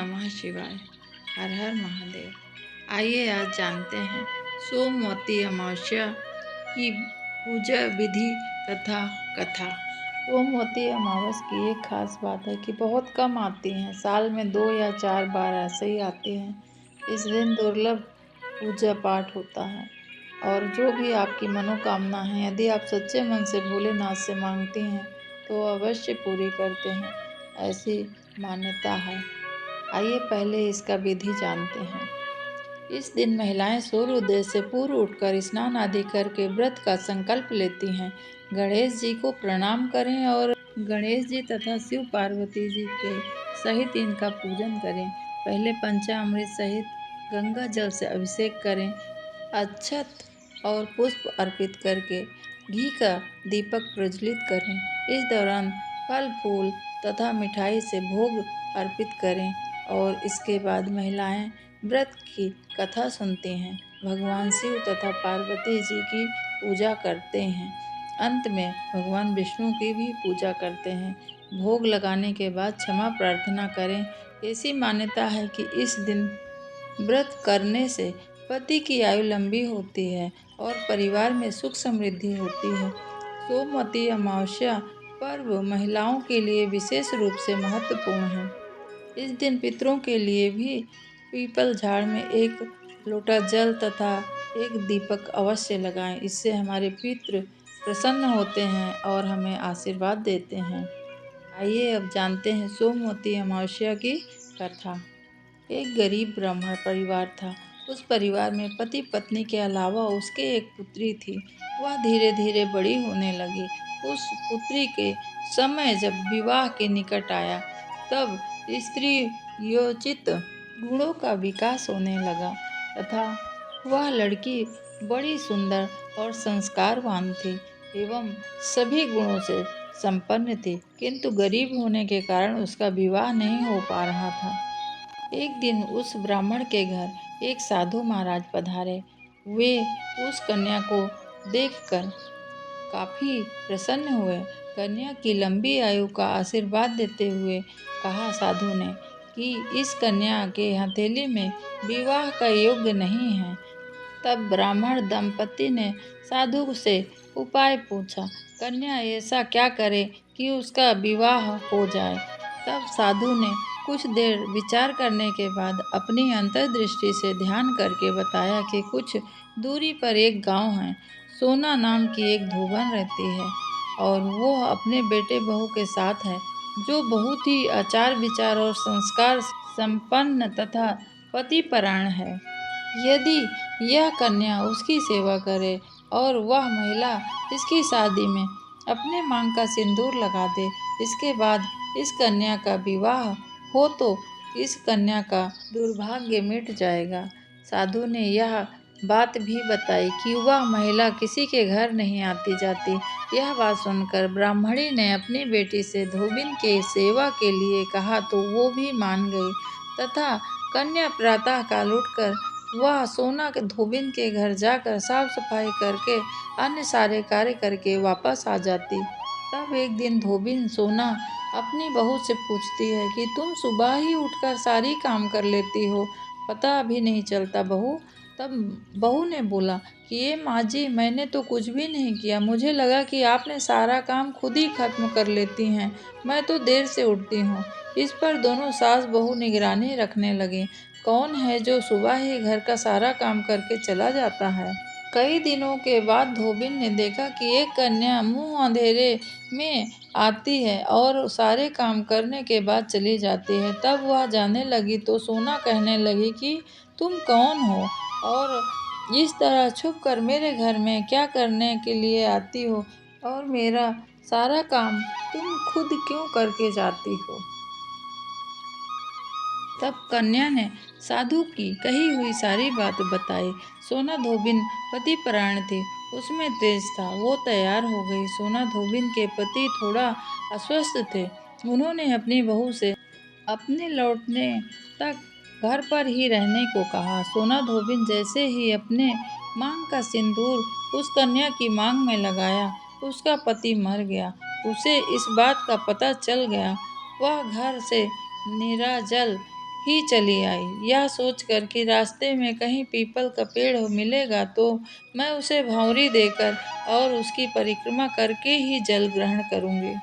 नमः शिवाय। हर हर महादेव। आइए आज जानते हैं सोमवती अमावस्या की पूजा विधि तथा कथा। सोमवती अमावस्या की एक खास बात है कि बहुत कम आती हैं, साल में 2 या 4 बार ऐसे ही आती हैं। इस दिन दुर्लभ पूजा पाठ होता है और जो भी आपकी मनोकामना है, यदि आप सच्चे मन से भोलेनाथ से मांगती हैं तो अवश्य पूरी करते हैं, ऐसी मान्यता है। आइए पहले इसका विधि जानते हैं। इस दिन महिलाएं सूर्योदय से पूर्व उठकर स्नान आदि करके व्रत का संकल्प लेती हैं। गणेश जी को प्रणाम करें और गणेश जी तथा शिव पार्वती जी के सहित इनका पूजन करें। पहले पंचामृत सहित गंगा जल से अभिषेक करें। अक्षत और पुष्प अर्पित करके घी का दीपक प्रज्वलित करें। इस दौरान फल फूल तथा मिठाई से भोग अर्पित करें और इसके बाद महिलाएं व्रत की कथा सुनती हैं, भगवान शिव तथा पार्वती जी की पूजा करते हैं। अंत में भगवान विष्णु की भी पूजा करते हैं। भोग लगाने के बाद क्षमा प्रार्थना करें। ऐसी मान्यता है कि इस दिन व्रत करने से पति की आयु लंबी होती है और परिवार में सुख समृद्धि होती है। सोमवती अमावस्या पर्व महिलाओं के लिए विशेष रूप से महत्वपूर्ण है। इस दिन पितरों के लिए भी पीपल झाड़ में एक लोटा जल तथा एक दीपक अवश्य लगाएं। इससे हमारे पितृ प्रसन्न होते हैं और हमें आशीर्वाद देते हैं। आइए अब जानते हैं सोमवती अमावस्या की कथा। एक गरीब ब्राह्मण परिवार था। उस परिवार में पति पत्नी के अलावा उसके एक पुत्री थी। वह धीरे धीरे बड़ी होने लगी। उस पुत्री के समय जब विवाह के निकट आया, तब स्त्री योचित गुणों का विकास होने लगा तथा वह लड़की बड़ी सुंदर और संस्कारवान थी एवं सभी गुणों से संपन्न थी, किंतु गरीब होने के कारण उसका विवाह नहीं हो पा रहा था। एक दिन उस ब्राह्मण के घर एक साधु महाराज पधारे। वे उस कन्या को देखकर काफी प्रसन्न हुए। कन्या की लंबी आयु का आशीर्वाद देते हुए कहा साधु ने कि इस कन्या के हथेली में विवाह का योग्य नहीं है। तब ब्राह्मण दंपति ने साधु से उपाय पूछा, कन्या ऐसा क्या करे कि उसका विवाह हो जाए। तब साधु ने कुछ देर विचार करने के बाद अपनी अंतर्दृष्टि से ध्यान करके बताया कि कुछ दूरी पर एक गांव है। सोना नाम की एक धोबन रहती है और वो अपने बेटे बहू के साथ है, जो बहुत ही आचार विचार और संस्कार संपन्न तथा पतिपरायण है। यदि यह कन्या उसकी सेवा करे और वह महिला इसकी शादी में अपने मांग का सिंदूर लगा दे, इसके बाद इस कन्या का विवाह हो तो इस कन्या का दुर्भाग्य मिट जाएगा। साधु ने यह बात भी बताई कि वह महिला किसी के घर नहीं आती जाती। यह बात सुनकर ब्राह्मणी ने अपनी बेटी से धोबिन के सेवा के लिए कहा तो वो भी मान गई तथा कन्या प्रातः काल उठकर वह सोना के धोबिन के घर जाकर साफ सफाई करके अन्य सारे कार्य करके वापस आ जाती। तब एक दिन धोबिन सोना अपनी बहू से पूछती है कि तुम सुबह ही उठकर सारी काम कर लेती हो, पता भी नहीं चलता बहू। तब बहू ने बोला कि ये माँ जी, मैंने तो कुछ भी नहीं किया, मुझे लगा कि आपने सारा काम खुद ही खत्म कर लेती हैं, मैं तो देर से उठती हूँ। इस पर दोनों सास बहू निगरानी रखने लगे, कौन है जो सुबह ही घर का सारा काम करके चला जाता है। कई दिनों के बाद धोबिन ने देखा कि एक कन्या मुंह अंधेरे में आती है और सारे काम करने के बाद चली जाती है। तब वह जाने लगी तो सोना कहने लगी कि तुम कौन हो और इस तरह छुप कर मेरे घर में क्या करने के लिए आती हो और मेरा सारा काम तुम खुद क्यों करके जाती हो। तब कन्या ने साधु की कही हुई सारी बात बताई। सोना धोबिन पतिपरायण थी, उसमें तेज था, वो तैयार हो गई। सोना धोबिन के पति थोड़ा अस्वस्थ थे। उन्होंने अपनी बहू से अपने लौटने तक घर पर ही रहने को कहा। सोना धोबिन जैसे ही अपने मांग का सिंदूर उस कन्या की मांग में लगाया, उसका पति मर गया। उसे इस बात का पता चल गया। वह घर से निराजल ही चली आई। यह सोचकर कि रास्ते में कहीं पीपल का पेड़ मिलेगा तो मैं उसे भंवरी देकर और उसकी परिक्रमा करके ही जल ग्रहण करूंगी,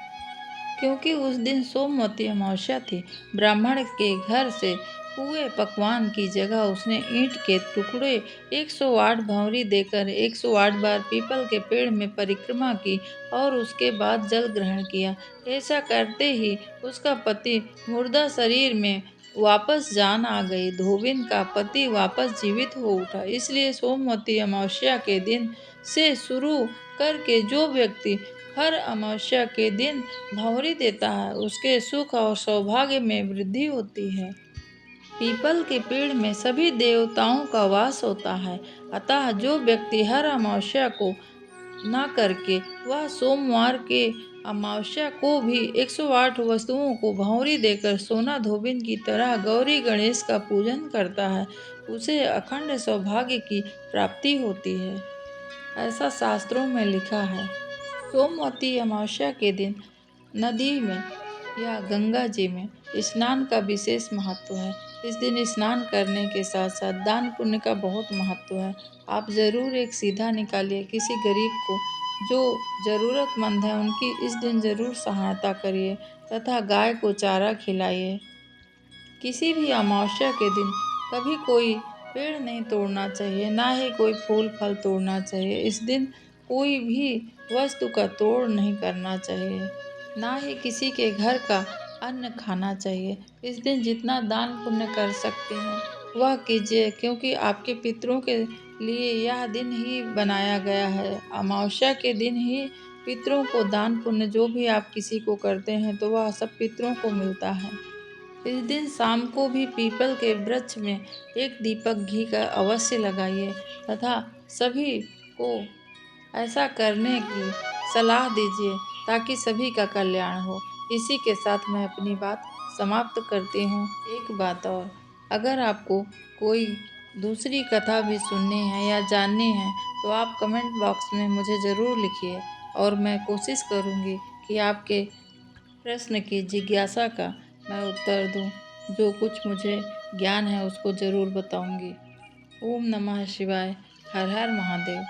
क्योंकि उस दिन सोमवती अमावस्या थी। ब्राह्मण के घर से पुए पकवान की जगह उसने ईंट के टुकड़े 108 भंवरी देकर 108 बार पीपल के पेड़ में परिक्रमा की और उसके बाद जल ग्रहण किया। ऐसा करते ही उसका पति मुर्दा शरीर में वापस जान आ गई। धोबिन का पति वापस जीवित हो उठा। इसलिए सोमवती अमावस्या के दिन से शुरू करके जो व्यक्ति हर अमावस्या के दिन भंवरी देता है उसके सुख और सौभाग्य में वृद्धि होती है। पीपल के पेड़ में सभी देवताओं का वास होता है, अतः जो व्यक्ति हर अमावस्या को न करके वह सोमवार के अमावस्या को भी 108 वस्तुओं को भंवरी देकर सोना धोबिन की तरह गौरी गणेश का पूजन करता है, उसे अखंड सौभाग्य की प्राप्ति होती है। ऐसा शास्त्रों में लिखा है। सोमवती अमावस्या के दिन नदी में या गंगा जी में स्नान का विशेष महत्व है। इस दिन स्नान करने के साथ साथ दान पुण्य का बहुत महत्व है। आप ज़रूर एक सीधा निकालिए, किसी गरीब को जो ज़रूरतमंद है उनकी इस दिन ज़रूर सहायता करिए तथा गाय को चारा खिलाइए। किसी भी अमावस्या के दिन कभी कोई पेड़ नहीं तोड़ना चाहिए, ना ही कोई फूल फल तोड़ना चाहिए। इस दिन कोई भी वस्तु का तोड़ नहीं करना चाहिए, ना ही किसी के घर का अन्न खाना चाहिए। इस दिन जितना दान पुण्य कर सकते हैं वह कीजिए, क्योंकि आपके पितरों के लिए यह दिन ही बनाया गया है। अमावस्या के दिन ही पितरों को दान पुण्य जो भी आप किसी को करते हैं तो वह सब पितरों को मिलता है। इस दिन शाम को भी पीपल के वृक्ष में एक दीपक घी का अवश्य लगाइए तथा सभी को ऐसा करने की सलाह दीजिए ताकि सभी का कल्याण हो। इसी के साथ मैं अपनी बात समाप्त करती हूँ। एक बात और, अगर आपको कोई दूसरी कथा भी सुननी है या जाननी है तो आप कमेंट बॉक्स में मुझे ज़रूर लिखिए और मैं कोशिश करूँगी कि आपके प्रश्न की जिज्ञासा का मैं उत्तर दूं। जो कुछ मुझे ज्ञान है उसको ज़रूर बताऊंगी। ओम नमः शिवाय। हर हर महादेव।